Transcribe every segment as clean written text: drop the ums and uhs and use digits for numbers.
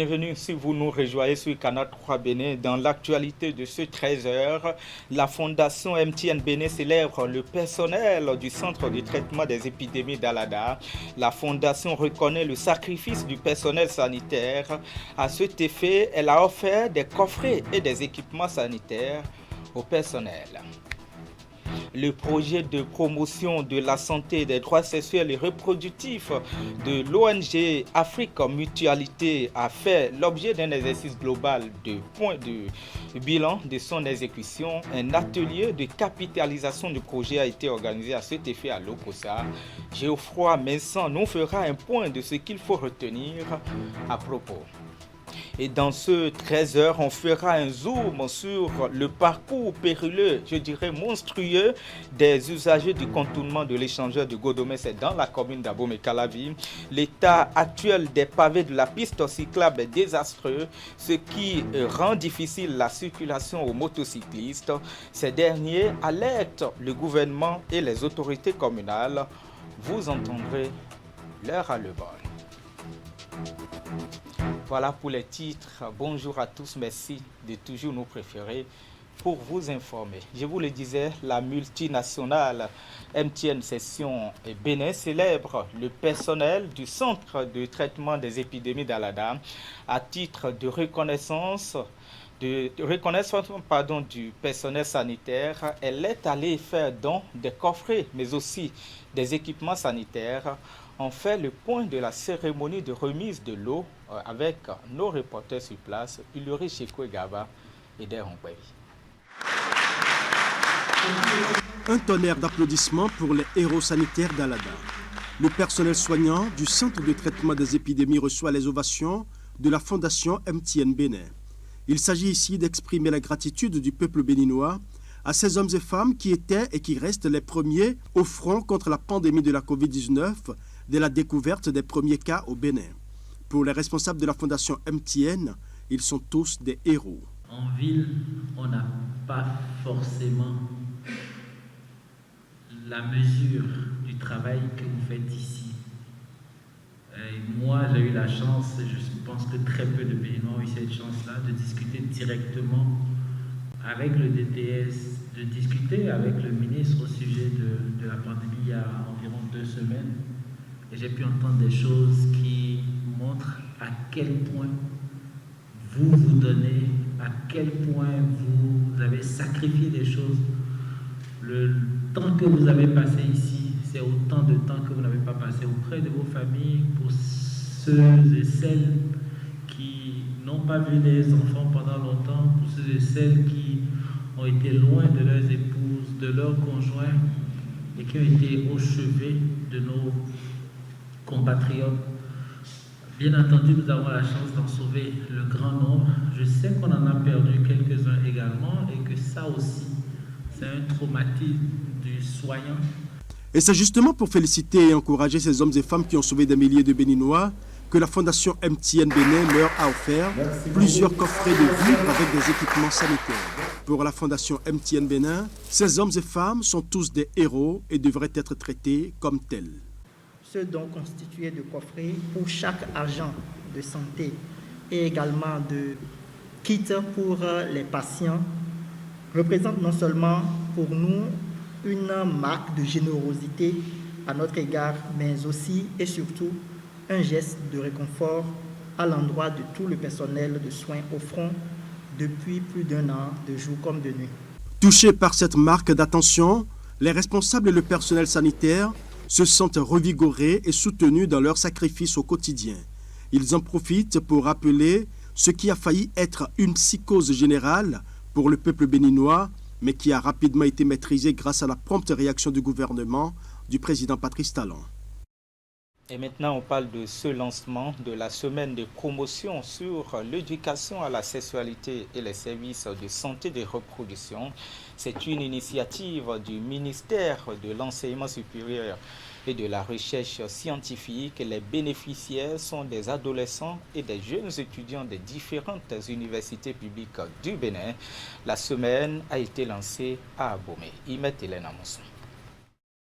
bienvenue si vous nous rejoignez sur Canal 3 Bénin. Dans l'actualité de ce 13h, la Fondation MTN Bénin célèbre le personnel du Centre de traitement des épidémies d'Alada. La Fondation reconnaît le sacrifice du personnel sanitaire. À cet effet, elle a offert des coffrets et des équipements sanitaires au personnel. Le projet de promotion de la santé et des droits sexuels et reproductifs de l'ONG Afrique Mutualité a fait l'objet d'un exercice global de point de bilan de son exécution. Un atelier de capitalisation du projet a été organisé à cet effet à l'OCOSA. Geoffroy Vincent nous fera un point de ce qu'il faut retenir à propos. Et dans ce 13h, on fera un zoom sur le parcours périlleux, je dirais monstrueux, des usagers du contournement de l'échangeur de Godomé, c'est dans la commune d'Abomey-Calavi. L'état actuel des pavés de la piste cyclable est désastreux, ce qui rend difficile la circulation aux motocyclistes. Ces derniers alertent le gouvernement et les autorités communales. Vous entendrez leur ras-le-bol. Voilà pour les titres. Bonjour à tous, merci de toujours nous préférer pour vous informer. Je vous le disais, la multinationale MTN Session Bénin célèbre le personnel du Centre de traitement des épidémies d'Alada à titre de reconnaissance du personnel sanitaire. Elle est allée faire don des coffrets, mais aussi des équipements sanitaires. On fait le point de la cérémonie de remise de l'eau avec nos reporters sur place, Uluri Chekwe-Gaba et Derongwevi. Un tonnerre d'applaudissements pour les héros sanitaires d'Alada. Le personnel soignant du Centre de traitement des épidémies reçoit les ovations de la Fondation MTN Bénin. Il s'agit ici d'exprimer la gratitude du peuple béninois à ces hommes et femmes qui étaient et qui restent les premiers au front contre la pandémie de la Covid-19 dès la découverte des premiers cas au Bénin. Pour les responsables de la Fondation MTN, ils sont tous des héros. En ville, on n'a pas forcément la mesure du travail que vous faites ici. Et moi, j'ai eu la chance, et je pense que très peu de Béninois ont eu cette chance-là, de discuter directement avec le DTS, de discuter avec le ministre au sujet de la pandémie il y a environ 2 semaines. Et j'ai pu entendre des choses qui montrent à quel point vous vous donnez, à quel point vous avez sacrifié des choses. Le temps que vous avez passé ici, c'est autant de temps que vous n'avez pas passé auprès de vos familles. Pour ceux et celles qui n'ont pas vu des enfants pendant longtemps, pour ceux et celles qui ont été loin de leurs épouses, de leurs conjoints et qui ont été au chevet de nos compatriotes. Bien entendu, nous avons la chance d'en sauver le grand nombre. Je sais qu'on en a perdu quelques-uns également et que ça aussi, c'est un traumatisme du soignant. Et c'est justement pour féliciter et encourager ces hommes et femmes qui ont sauvé des milliers de Béninois que la Fondation MTN Bénin leur a offert plusieurs coffrets de vivres avec des équipements sanitaires. Pour la Fondation MTN Bénin, ces hommes et femmes sont tous des héros et devraient être traités comme tels. Ceux dont constitués de coffrets pour chaque agent de santé et également de kits pour les patients représentent non seulement pour nous une marque de générosité à notre égard, mais aussi et surtout un geste de réconfort à l'endroit de tout le personnel de soins au front depuis plus d'1 an, de jour comme de nuit. Touchés par cette marque d'attention, les responsables et le personnel sanitaire se sentent revigorés et soutenus dans leur sacrifice au quotidien. Ils en profitent pour rappeler ce qui a failli être une psychose générale pour le peuple béninois, mais qui a rapidement été maîtrisé grâce à la prompte réaction du gouvernement du président Patrice Talon. Et maintenant, on parle de ce lancement de la semaine de promotion sur l'éducation à la sexualité et les services de santé de reproduction. C'est une initiative du ministère de l'Enseignement supérieur et de la Recherche scientifique. Les bénéficiaires sont des adolescents et des jeunes étudiants des différentes universités publiques du Bénin. La semaine a été lancée à Abomey. Imet Hélène Amonson.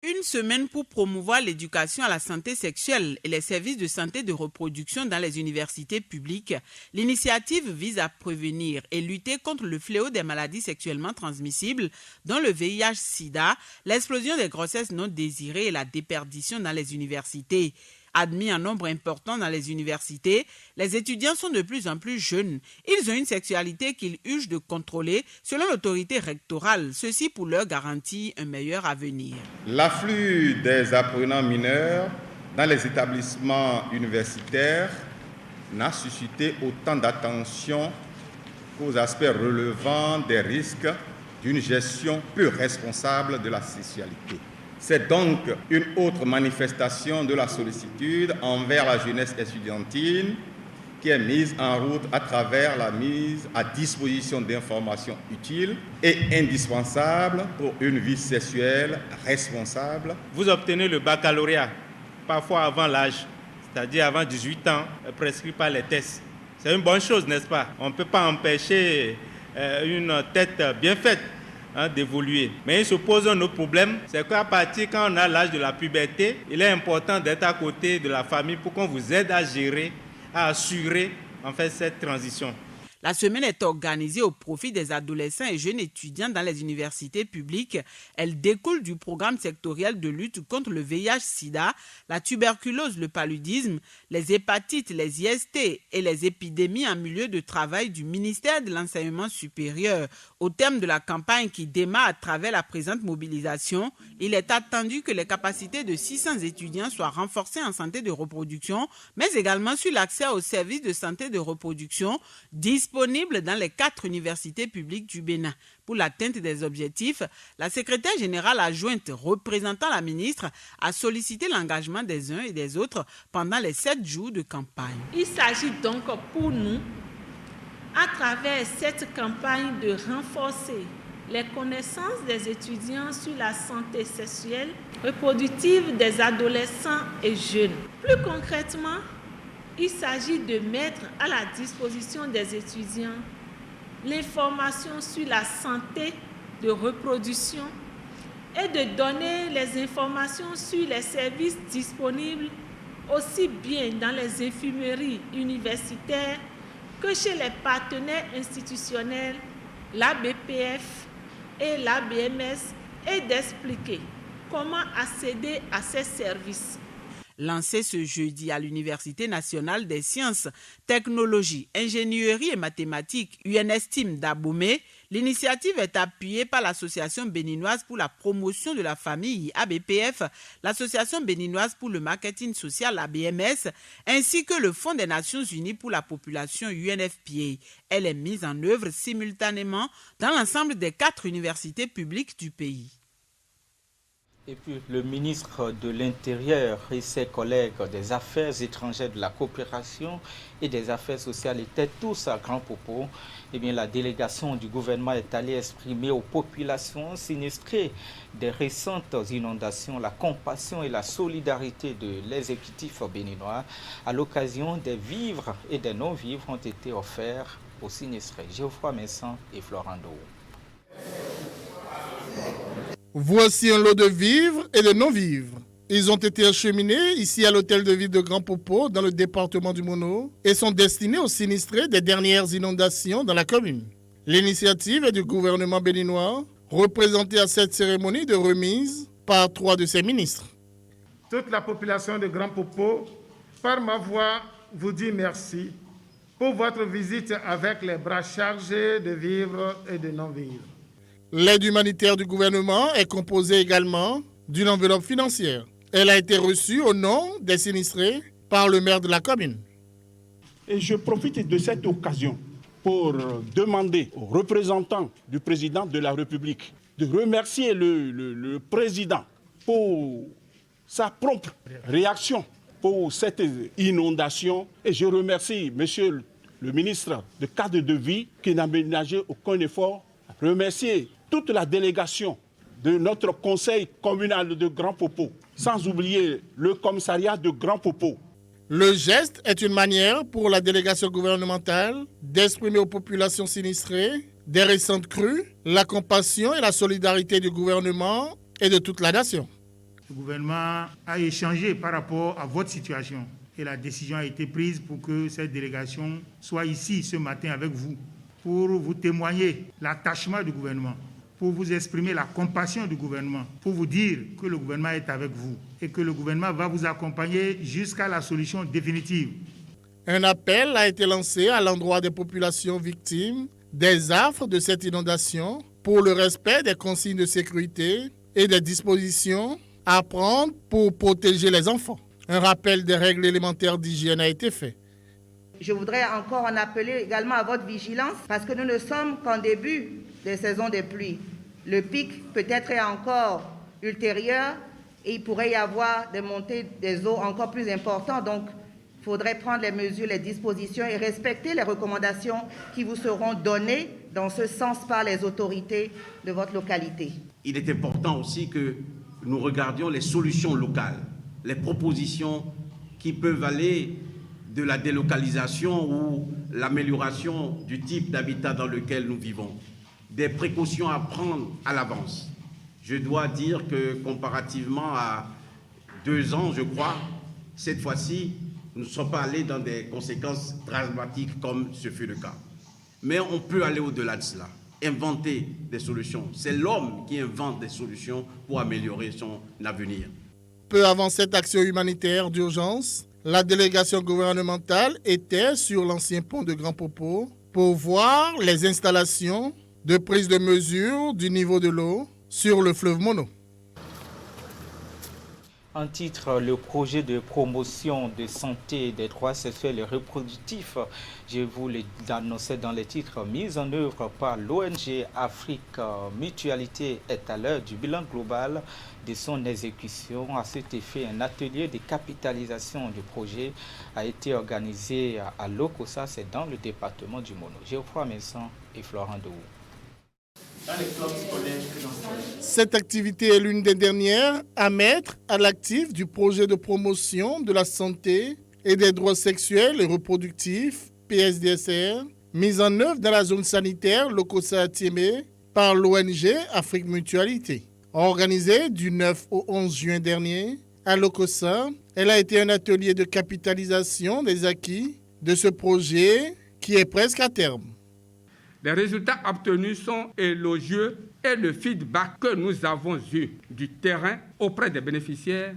Une semaine pour promouvoir l'éducation à la santé sexuelle et les services de santé de reproduction dans les universités publiques. L'initiative vise à prévenir et lutter contre le fléau des maladies sexuellement transmissibles, dont le VIH-Sida, l'explosion des grossesses non désirées et la déperdition dans les universités. Admis en nombre important dans les universités, les étudiants sont de plus en plus jeunes. Ils ont une sexualité qu'ils hugent de contrôler selon l'autorité rectorale, ceci pour leur garantir un meilleur avenir. L'afflux des apprenants mineurs dans les établissements universitaires n'a suscité autant d'attention qu'aux aspects relevant des risques d'une gestion peu responsable de la sexualité. C'est donc une autre manifestation de la sollicitude envers la jeunesse estudiantine qui est mise en route à travers la mise à disposition d'informations utiles et indispensables pour une vie sexuelle responsable. Vous obtenez le baccalauréat, parfois avant l'âge, c'est-à-dire avant 18 ans, prescrit par les tests. C'est une bonne chose, n'est-ce pas? On ne peut pas empêcher une tête bien faite d'évoluer. Mais il se pose un autre problème, c'est qu'à partir quand on a l'âge de la puberté, il est important d'être à côté de la famille pour qu'on vous aide à gérer, à assurer en fait cette transition. La semaine est organisée au profit des adolescents et jeunes étudiants dans les universités publiques. Elle découle du programme sectoriel de lutte contre le VIH-Sida, la tuberculose, le paludisme, les hépatites, les IST et les épidémies en milieu de travail du ministère de l'Enseignement supérieur. Au terme de la campagne qui démarre à travers la présente mobilisation, il est attendu que les capacités de 600 étudiants soient renforcées en santé de reproduction, mais également sur l'accès aux services de santé de reproduction disponibles dans les 4 universités publiques du Bénin. Pour l'atteinte des objectifs, la secrétaire générale adjointe représentant la ministre a sollicité l'engagement des uns et des autres pendant les 7 jours de campagne. Il s'agit donc pour nous, à travers cette campagne, de renforcer les connaissances des étudiants sur la santé sexuelle reproductive des adolescents et jeunes. Plus concrètement, il s'agit de mettre à la disposition des étudiants l'information sur la santé de reproduction et de donner les informations sur les services disponibles aussi bien dans les infirmeries universitaires que chez les partenaires institutionnels, la BPF et la BMS, et d'expliquer comment accéder à ces services. Lancé ce jeudi à l'Université nationale des sciences, technologies, ingénierie et mathématiques UNESTIM d'Abomey, l'initiative est appuyée par l'Association béninoise pour la promotion de la famille ABPF, l'Association béninoise pour le marketing social ABMS, ainsi que le Fonds des Nations Unies pour la population UNFPA. Elle est mise en œuvre simultanément dans l'ensemble des 4 universités publiques du pays. Et puis le ministre de l'Intérieur et ses collègues des Affaires étrangères, de la coopération et des Affaires sociales étaient tous à Grand Popo. Eh bien, la délégation du gouvernement est allée exprimer aux populations sinistrées des récentes inondations la compassion et la solidarité de l'exécutif béninois. À l'occasion, des vivres et des non-vivres ont été offerts aux sinistrés. Geoffroy Messan et Florent Dou. Voici un lot de vivres et de non-vivres. Ils ont été acheminés ici à l'hôtel de ville de Grand Popo dans le département du Mono et sont destinés aux sinistrés des dernières inondations dans la commune. L'initiative est du gouvernement béninois, représentée à cette cérémonie de remise par 3 de ses ministres. Toute la population de Grand Popo, par ma voix, vous dit merci pour votre visite avec les bras chargés de vivres et de non-vivres. L'aide humanitaire du gouvernement est composée également d'une enveloppe financière. Elle a été reçue au nom des sinistrés par le maire de la commune. Et je profite de cette occasion pour demander aux représentants du président de la République de remercier le président pour sa prompte réaction pour cette inondation. Et je remercie monsieur le ministre de cadre de vie qui n'a ménagé aucun effort. Remercier toute la délégation de notre conseil communal de Grand Popo, sans oublier le commissariat de Grand Popo. Le geste est une manière pour la délégation gouvernementale d'exprimer aux populations sinistrées des récentes crues, la compassion et la solidarité du gouvernement et de toute la nation. Le gouvernement a échangé par rapport à votre situation et la décision a été prise pour que cette délégation soit ici ce matin avec vous pour vous témoigner l'attachement du gouvernement, pour vous exprimer la compassion du gouvernement, pour vous dire que le gouvernement est avec vous et que le gouvernement va vous accompagner jusqu'à la solution définitive. Un appel a été lancé à l'endroit des populations victimes des affres de cette inondation pour le respect des consignes de sécurité et des dispositions à prendre pour protéger les enfants. Un rappel des règles élémentaires d'hygiène a été fait. Je voudrais encore en appeler également à votre vigilance parce que nous ne sommes qu'en début des saisons des pluies. Le pic peut-être est encore ultérieur et il pourrait y avoir des montées des eaux encore plus importantes. Donc, il faudrait prendre les mesures, les dispositions et respecter les recommandations qui vous seront données dans ce sens par les autorités de votre localité. Il est important aussi que nous regardions les solutions locales, les propositions qui peuvent aller de la délocalisation ou l'amélioration du type d'habitat dans lequel nous vivons. Des précautions à prendre à l'avance. Je dois dire que comparativement à 2 ans, je crois, cette fois-ci, nous ne sommes pas allés dans des conséquences dramatiques comme ce fut le cas. Mais on peut aller au-delà de cela, inventer des solutions. C'est l'homme qui invente des solutions pour améliorer son avenir. Peu avant cette action humanitaire d'urgence, la délégation gouvernementale était sur l'ancien pont de Grand Popo pour voir les installations de prise de mesure du niveau de l'eau sur le fleuve Mono. En titre, le projet de promotion de santé des droits sexuels et reproductifs, je vous l'annonçais dans les titres, mis en œuvre par l'ONG Afrique Mutualité est à l'heure du bilan global de son exécution. À cet effet, un atelier de capitalisation du projet a été organisé à Lokossa, c'est dans le département du Mono. Geoffroy Messan et Florent Dehou. Cette activité est l'une des dernières à mettre à l'actif du projet de promotion de la santé et des droits sexuels et reproductifs, PSDSR, mis en œuvre dans la zone sanitaire Lokossa-Atiémé par l'ONG Afrique Mutualité. Organisée du 9 au 11 juin dernier à Lokossa, elle a été un atelier de capitalisation des acquis de ce projet qui est presque à terme. Les résultats obtenus sont élogieux et le feedback que nous avons eu du terrain auprès des bénéficiaires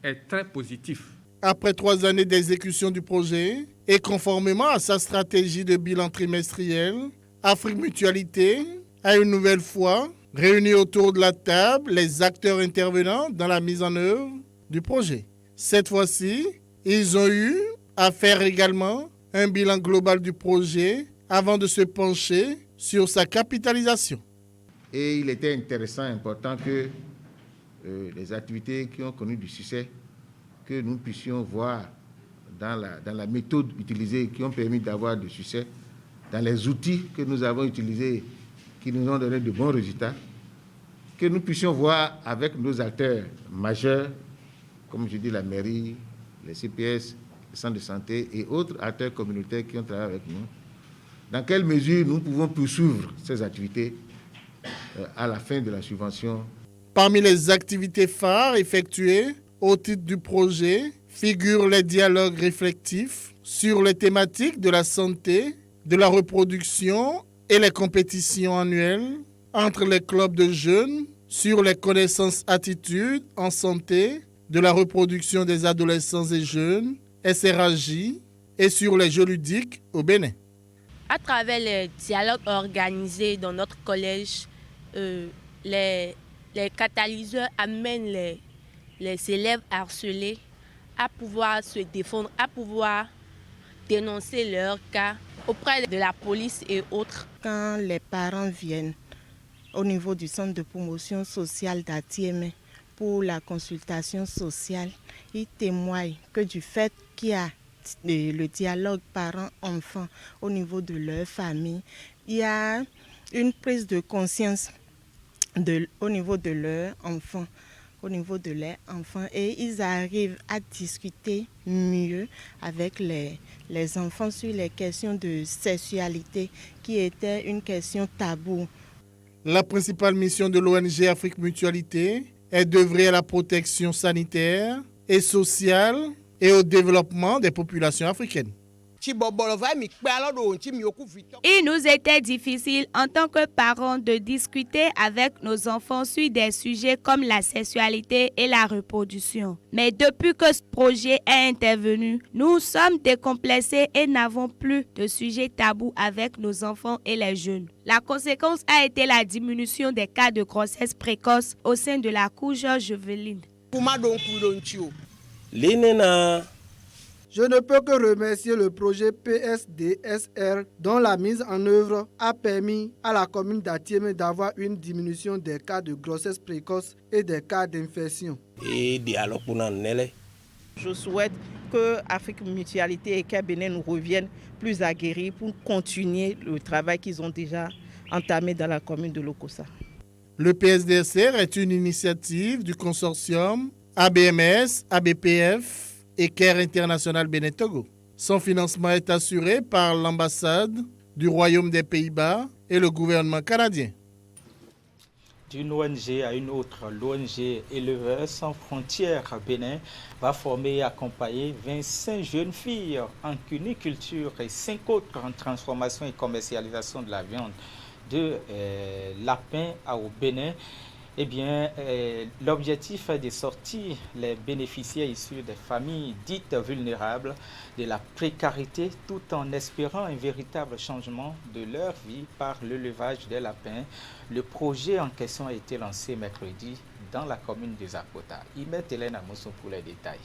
est très positif. Après 3 années d'exécution du projet et conformément à sa stratégie de bilan trimestriel, Afrique Mutualité a une nouvelle fois réuni autour de la table les acteurs intervenants dans la mise en œuvre du projet. Cette fois-ci, ils ont eu à faire également un bilan global du projet avant de se pencher sur sa capitalisation. Et il était intéressant, important que les activités qui ont connu du succès, que nous puissions voir dans la méthode utilisée qui ont permis d'avoir du succès, dans les outils que nous avons utilisés qui nous ont donné de bons résultats, que nous puissions voir avec nos acteurs majeurs, comme je dis la mairie, les CPS, les centres de santé et autres acteurs communautaires qui ont travaillé avec nous, dans quelle mesure nous pouvons poursuivre ces activités à la fin de la subvention. Parmi les activités phares effectuées au titre du projet figurent les dialogues réflexifs sur les thématiques de la santé, de la reproduction et les compétitions annuelles entre les clubs de jeunes sur les connaissances attitudes en santé, de la reproduction des adolescents et jeunes, SRAJ, et sur les jeux ludiques au Bénin. À travers les dialogues organisés dans notre collège, les catalyseurs amènent les élèves harcelés à pouvoir se défendre, à pouvoir dénoncer leur cas auprès de la police et autres. Quand les parents viennent au niveau du centre de promotion sociale d'Atiémé pour la consultation sociale, ils témoignent que du fait qu'il y a le dialogue parents-enfants au niveau de leur famille, il y a une prise de conscience au niveau de leurs enfants, et ils arrivent à discuter mieux avec les enfants sur les questions de sexualité qui étaient une question taboue. La principale mission de l'ONG Afrique Mutualité est d'œuvrer à la protection sanitaire et sociale et au développement des populations africaines. Il nous était difficile en tant que parents de discuter avec nos enfants sur des sujets comme la sexualité et la reproduction. Mais depuis que ce projet est intervenu, nous sommes décomplexés et n'avons plus de sujets tabous avec nos enfants et les jeunes. La conséquence a été la diminution des cas de grossesse précoce au sein de la couche juvénile. Je ne peux que remercier le projet PSDSR dont la mise en œuvre a permis à la commune d'Atiémé d'avoir une diminution des cas de grossesse précoce et des cas d'infection. Je souhaite que Afrique Mutualité et Caire Bénin nous reviennent plus aguerris pour continuer le travail qu'ils ont déjà entamé dans la commune de Lokossa. Le PSDSR est une initiative du consortium ABMS, ABPF et Caire International Bénin Togo. Son financement est assuré par l'ambassade du Royaume des Pays-Bas et le gouvernement canadien. D'une ONG à une autre, l'ONG Éleveurs sans frontières Bénin va former et accompagner 25 jeunes filles en cuniculture et 5 autres en transformation et commercialisation de la viande de lapin au Bénin. Eh bien, l'objectif est de sortir les bénéficiaires issus des familles dites vulnérables de la précarité tout en espérant un véritable changement de leur vie par l'élevage des lapins. Le projet en question a été lancé mercredi dans la commune de Zakota. Imet Hélène Amousson pour les détails.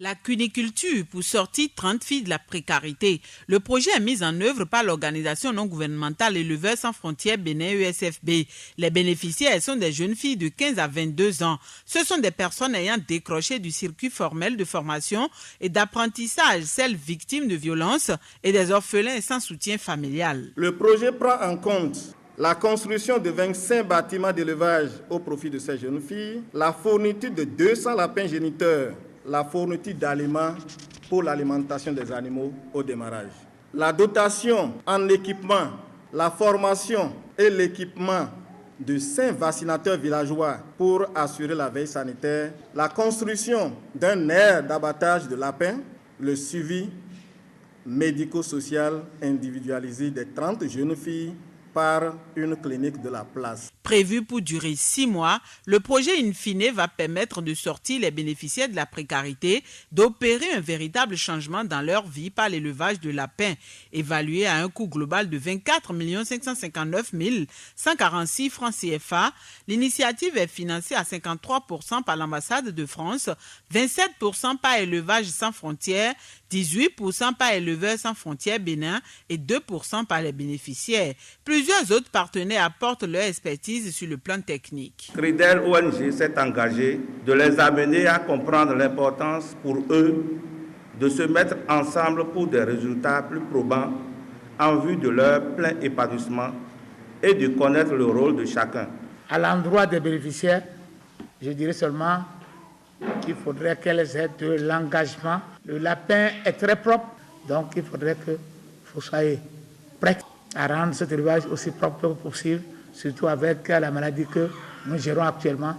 La cuniculture pour sortir 30 filles de la précarité. Le projet est mis en œuvre par l'organisation non gouvernementale Éleveurs sans frontières Bénin ESFB. Les bénéficiaires sont des jeunes filles de 15 à 22 ans. Ce sont des personnes ayant décroché du circuit formel de formation et d'apprentissage, celles victimes de violences et des orphelins sans soutien familial. Le projet prend en compte la construction de 25 bâtiments d'élevage au profit de ces jeunes filles, la fourniture de 200 lapins géniteurs, la fourniture d'aliments pour l'alimentation des animaux au démarrage. La dotation en équipement, la formation et l'équipement de 5 vaccinateurs villageois pour assurer la veille sanitaire, la construction d'un aire d'abattage de lapins, le suivi médico-social individualisé des 30 jeunes filles par une clinique de la place. Prévu pour durer 6 mois, le projet in fine va permettre de sortir les bénéficiaires de la précarité, d'opérer un véritable changement dans leur vie par l'élevage de lapins, évalué à un coût global de 24 559 146 francs CFA. L'initiative est financée à 53% par l'ambassade de France, 27% par Élevage sans frontières, 18% par Éleveurs sans frontières Bénin et 2% par les bénéficiaires. Plusieurs autres partenaires apportent leur expertise sur le plan technique. Cridel ONG s'est engagé de les amener à comprendre l'importance pour eux de se mettre ensemble pour des résultats plus probants en vue de leur plein épanouissement et de connaître le rôle de chacun. À l'endroit des bénéficiaires, je dirais seulement qu'il faudrait qu'elles aient de l'engagement. Le lapin est très propre, donc il faudrait que vous soyez prêts à rendre cet élevage aussi propre que possible, surtout avec la maladie que nous gérons actuellement,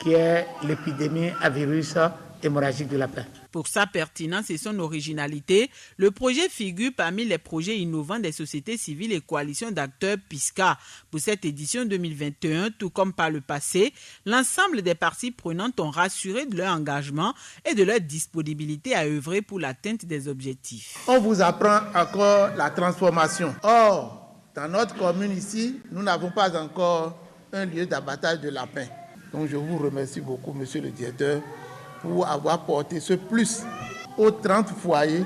qui est l'épidémie à virus hémorragique du lapin. Pour sa pertinence et son originalité, le projet figure parmi les projets innovants des sociétés civiles et coalitions d'acteurs PISCA. Pour cette édition 2021, tout comme par le passé, l'ensemble des parties prenantes ont rassuré de leur engagement et de leur disponibilité à œuvrer pour l'atteinte des objectifs. On vous apprend encore la transformation. Or, dans notre commune ici, nous n'avons pas encore un lieu d'abattage de lapins. Donc je vous remercie beaucoup, monsieur le directeur, pour avoir porté ce plus aux 30 foyers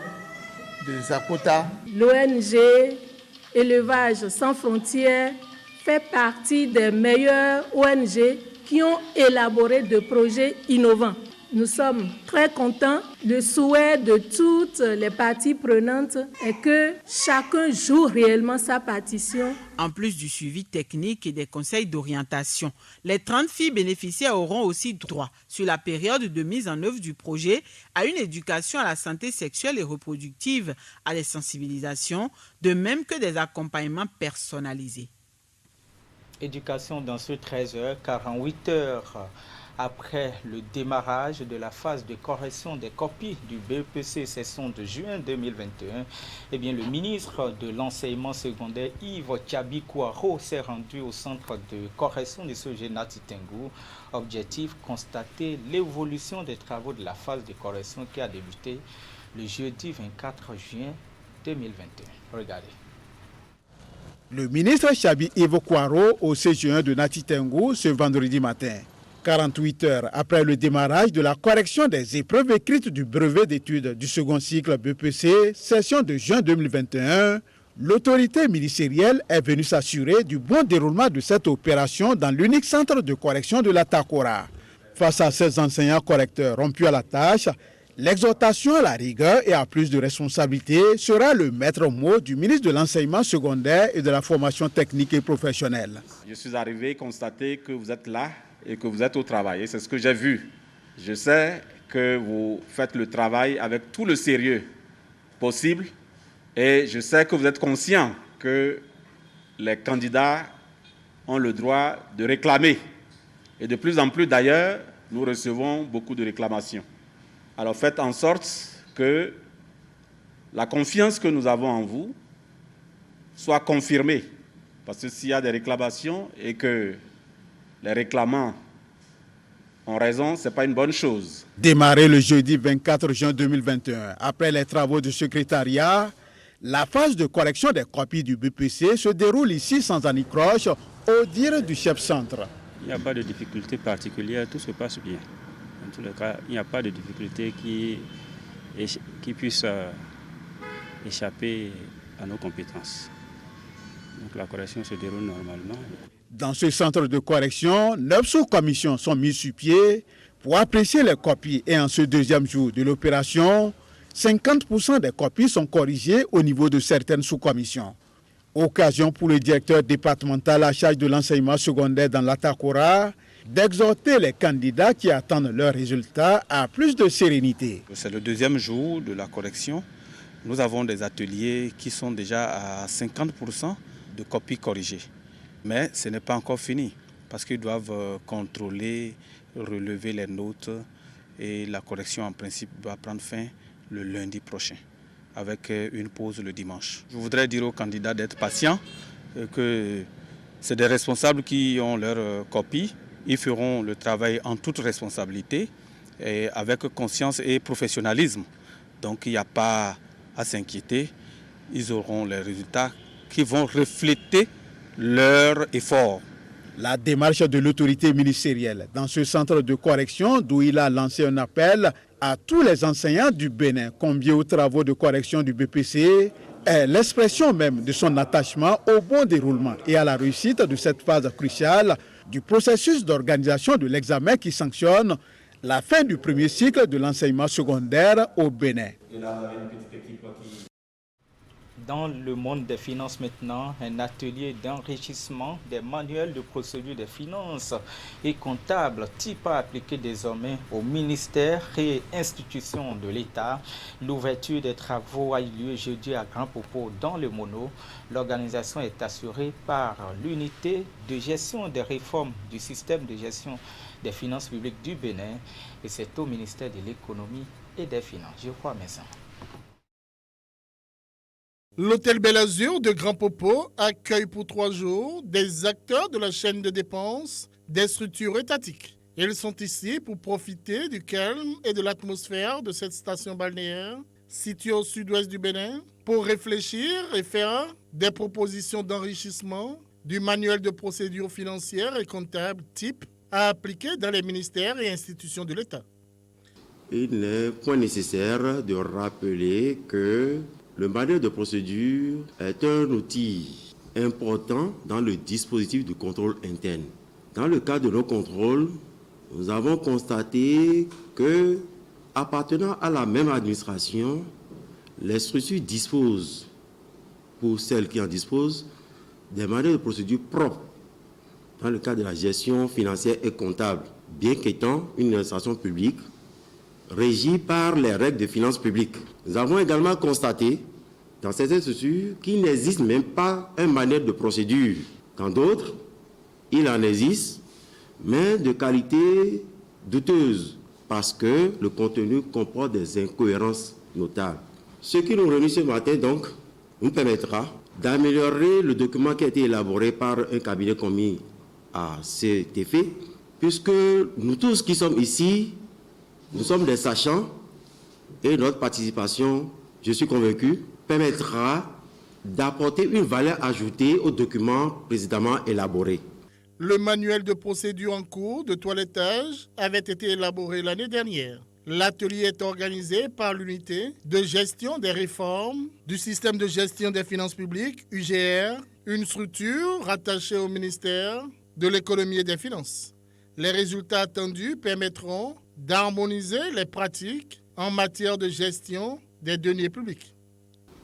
de Zakota. L'ONG Élevage sans frontières fait partie des meilleures ONG qui ont élaboré des projets innovants. Nous sommes très contents. Le souhait de toutes les parties prenantes est que chacun joue réellement sa partition. En plus du suivi technique et des conseils d'orientation, les 30 filles bénéficiaires auront aussi droit, sur la période de mise en œuvre du projet, à une éducation à la santé sexuelle et reproductive, à des sensibilisations, de même que des accompagnements personnalisés. Éducation dans ce 13h, 48 heures. Après le démarrage de la phase de correction des copies du BEPC session de juin 2021, eh bien, le ministre de l'enseignement secondaire Yves Tchabi-Kouaro s'est rendu au centre de correction de ce Nati Tengu. Objectif, constater l'évolution des travaux de la phase de correction qui a débuté le jeudi 24 juin 2021. Regardez. Le ministre Tchabi Yves Kouaro au CG1 de Nati Tengu ce vendredi matin. 48 heures après le démarrage de la correction des épreuves écrites du brevet d'études du second cycle BEPC, session de juin 2021, l'autorité ministérielle est venue s'assurer du bon déroulement de cette opération dans l'unique centre de correction de la Takora. Face à ces enseignants correcteurs rompus à la tâche, l'exhortation à la rigueur et à plus de responsabilité sera le maître mot du ministre de l'enseignement secondaire et de la formation technique et professionnelle. Je suis arrivé constater que vous êtes là et que vous êtes au travail. C'est ce que j'ai vu. Je sais que vous faites le travail avec tout le sérieux possible et je sais que vous êtes conscient que les candidats ont le droit de réclamer. Et de plus en plus d'ailleurs, nous recevons beaucoup de réclamations. Alors faites en sorte que la confiance que nous avons en vous soit confirmée. Parce que s'il y a des réclamations et que les réclamants ont raison, ce n'est pas une bonne chose. Démarré le jeudi 24 juin 2021, après les travaux du secrétariat, la phase de correction des copies du BEPC se déroule ici sans anicroche, au dire du chef centre. Il n'y a pas de difficulté particulière, tout se passe bien. En tous les cas, il n'y a pas de difficulté qui puisse échapper à nos compétences. Donc la correction se déroule normalement. Dans ce centre de correction, 9 sous-commissions sont mises sur pied pour apprécier les copies et en ce deuxième jour de l'opération, 50% des copies sont corrigées au niveau de certaines sous-commissions. Occasion pour le directeur départemental à charge de l'enseignement secondaire dans la Takora d'exhorter les candidats qui attendent leurs résultats à plus de sérénité. C'est le deuxième jour de la correction. Nous avons des ateliers qui sont déjà à 50% de copies corrigées. Mais ce n'est pas encore fini parce qu'ils doivent contrôler, relever les notes et la correction en principe doit prendre fin le lundi prochain avec une pause le dimanche. Je voudrais dire aux candidats d'être patients, que c'est des responsables qui ont leurs copies. Ils feront le travail en toute responsabilité et avec conscience et professionnalisme. Donc il n'y a pas à s'inquiéter. Ils auront les résultats qui vont refléter leur effort. La démarche de l'autorité ministérielle dans ce centre de correction, d'où il a lancé un appel à tous les enseignants du Bénin conviés aux travaux de correction du BEPC, est l'expression même de son attachement au bon déroulement et à la réussite de cette phase cruciale du processus d'organisation de l'examen qui sanctionne la fin du premier cycle de l'enseignement secondaire au Bénin. Dans le monde des finances maintenant, un atelier d'enrichissement des manuels de procédure des finances et comptables type à appliquer désormais aux ministères et institutions de l'État. L'ouverture des travaux a eu lieu jeudi à Grand Popo dans le Mono. L'organisation est assurée par l'unité de gestion des réformes du système de gestion des finances publiques du Bénin et c'est au ministère de l'économie et des finances. Je crois, Maison. L'hôtel Bel Azur de Grand Popo accueille pour 3 jours des acteurs de la chaîne de dépenses des structures étatiques. Ils sont ici pour profiter du calme et de l'atmosphère de cette station balnéaire située au sud-ouest du Bénin pour réfléchir et faire des propositions d'enrichissement du manuel de procédure financière et comptable type à appliquer dans les ministères et institutions de l'État. Il n'est point nécessaire de rappeler que le manuel de procédure est un outil important dans le dispositif de contrôle interne. Dans le cadre de nos contrôles, nous avons constaté que, appartenant à la même administration, les structures disposent, pour celles qui en disposent, des manuels de procédure propres dans le cadre de la gestion financière et comptable, bien qu'étant une administration publique régie par les règles de finances publiques. Nous avons également constaté dans certaines structures qu'il n'existe même pas un manuel de procédure. Dans d'autres, il en existe, mais de qualité douteuse parce que le contenu comporte des incohérences notables. Ce qui nous réunit ce matin, donc, nous permettra d'améliorer le document qui a été élaboré par un cabinet commis à cet effet, puisque nous tous qui sommes ici, nous sommes des sachants et notre participation, je suis convaincu, permettra d'apporter une valeur ajoutée au document précédemment élaboré. Le manuel de procédure en cours de toilettage avait été élaboré l'année dernière. L'atelier est organisé par l'unité de gestion des réformes du système de gestion des finances publiques, UGR, une structure rattachée au ministère de l'économie et des finances. Les résultats attendus permettront d'harmoniser les pratiques en matière de gestion des deniers publics.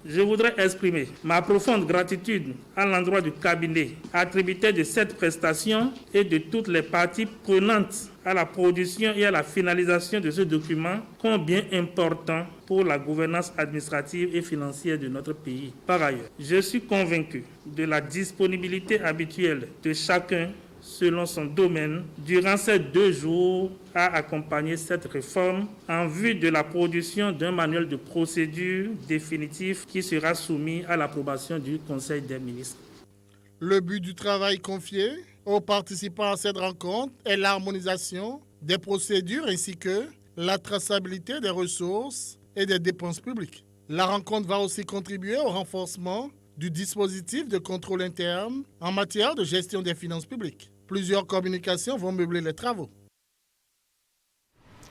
Je voudrais exprimer ma profonde gratitude à l'endroit du cabinet attributaire de cette prestation et de toutes les parties prenantes à la production et à la finalisation de ce document, combien important pour la gouvernance administrative et financière de notre pays. Par ailleurs, je suis convaincu de la disponibilité habituelle de chacun selon son domaine, durant ces 2 jours, à accompagner cette réforme en vue de la production d'un manuel de procédure définitif qui sera soumis à l'approbation du Conseil des ministres. Le but du travail confié aux participants à cette rencontre est l'harmonisation des procédures ainsi que la traçabilité des ressources et des dépenses publiques. La rencontre va aussi contribuer au renforcement du dispositif de contrôle interne en matière de gestion des finances publiques. Plusieurs communications vont meubler les travaux.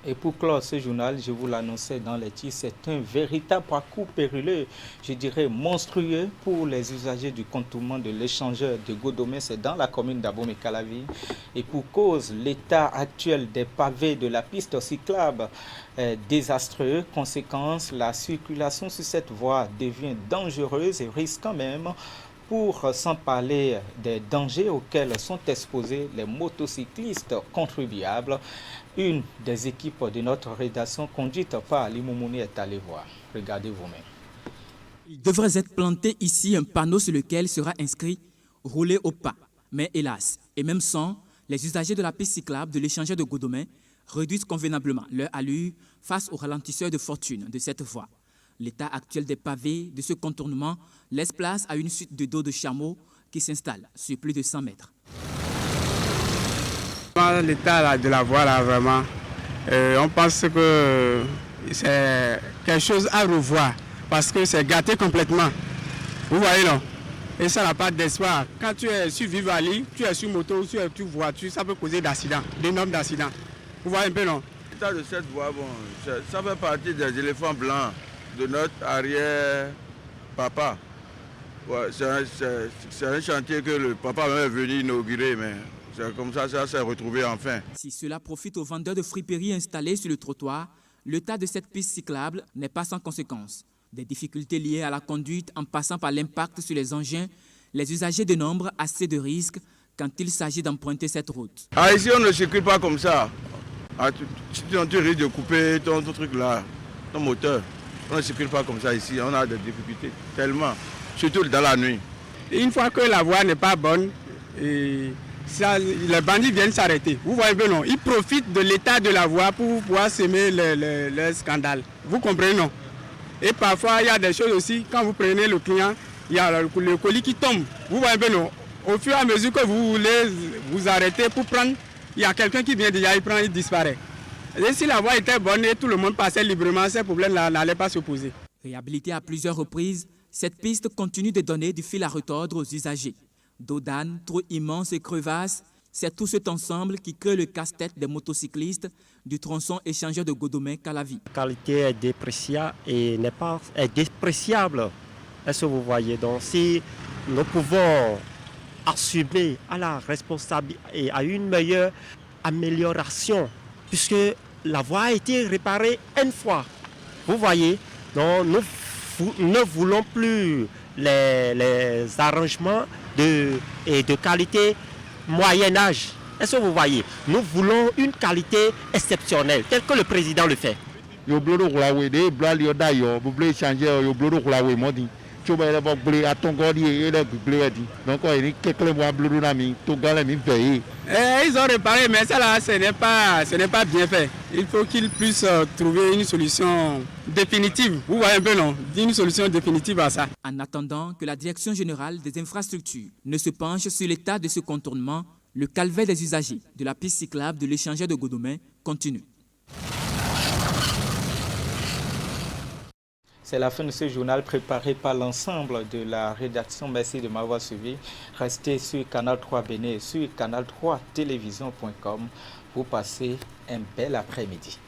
Et pour clore ce journal, je vous l'annonçais dans les titres, c'est un véritable parcours périlleux, je dirais monstrueux pour les usagers du contournement de l'échangeur de Godomé, c'est dans la commune d'Abomey-Calavi. Et pour cause, l'état actuel des pavés de la piste cyclable est désastreux. Conséquence, la circulation sur cette voie devient dangereuse et risque même, pour sans parler des dangers auxquels sont exposés les motocyclistes contribuables. Une des équipes de notre rédaction conduite par Ali Moumouni est allée voir. Regardez vous-même. Il devrait être planté ici un panneau sur lequel sera inscrit « Rouler au pas ». Mais hélas, et même sans, les usagers de la piste cyclable de l'échangeur de Godomé réduisent convenablement leur allure face aux ralentisseurs de fortune de cette voie. L'état actuel des pavés de ce contournement laisse place à une suite de dos de chameaux qui s'installe sur plus de 100 mètres. L'état de la voie, là, vraiment, on pense que c'est quelque chose à revoir parce que c'est gâté complètement. Vous voyez, non? Et ça n'a pas d'espoir. Quand tu es sur Vivali, tu es sur moto ou tu es sur voiture, ça peut causer d'accidents, d'énormes accidents. Vous voyez un peu, non? L'état de cette voie, bon, ça fait partie des éléphants blancs de notre arrière-papa. Ouais, c'est un chantier que le papa est venu inaugurer, mais c'est comme ça s'est retrouvé enfin. Si cela profite aux vendeurs de friperies installés sur le trottoir, l'état de cette piste cyclable n'est pas sans conséquences. Des difficultés liées à la conduite en passant par l'impact sur les engins, les usagers dénombrent assez de risques quand il s'agit d'emprunter cette route. Ah, ici on ne circule pas comme ça. Ah, tu risques de couper ton truc là, ton moteur. On ne circule pas comme ça ici, on a des difficultés tellement, surtout dans la nuit. Une fois que la voie n'est pas bonne, les bandits viennent s'arrêter. Vous voyez bien, non? Ils profitent de l'état de la voie pour pouvoir semer les scandales. Vous comprenez, non? Et parfois, il y a des choses aussi, quand vous prenez le client, il y a le colis qui tombe. Vous voyez bien, non? Au fur et à mesure que vous voulez vous arrêter pour prendre, il y a quelqu'un qui vient déjà, il prend, il disparaît. Et si la voie était bonne et tout le monde passait librement, ces problèmes-là n'allaient pas se poser. Réhabilitée à plusieurs reprises, cette piste continue de donner du fil à retordre aux usagers. Dos d'âne, trous immenses et crevasses, c'est tout cet ensemble qui crée le casse-tête des motocyclistes du tronçon échangeur de Godomé-Calavi. La qualité est dépréciable et est dépréciable. Est-ce que vous voyez? Donc si nous pouvons assumer à la responsabilité et à une meilleure amélioration, puisque la voie a été réparée une fois. Vous voyez, donc nous ne voulons plus les arrangements de qualité Moyen Âge. Est-ce que vous voyez? Nous voulons une qualité exceptionnelle, telle que le président le fait. Ils ont réparé, mais ça là, ce n'est pas bien fait. Il faut qu'ils puissent trouver une solution définitive. Vous voyez un peu, non? Une solution définitive à ça. En attendant que la Direction générale des infrastructures ne se penche sur l'état de ce contournement, le calvaire des usagers de la piste cyclable de l'échangeur de Godomè continue. C'est la fin de ce journal préparé par l'ensemble de la rédaction. Merci de m'avoir suivi. Restez sur Canal 3 Bénin et sur canal3télévision.com pour passer un bel après-midi.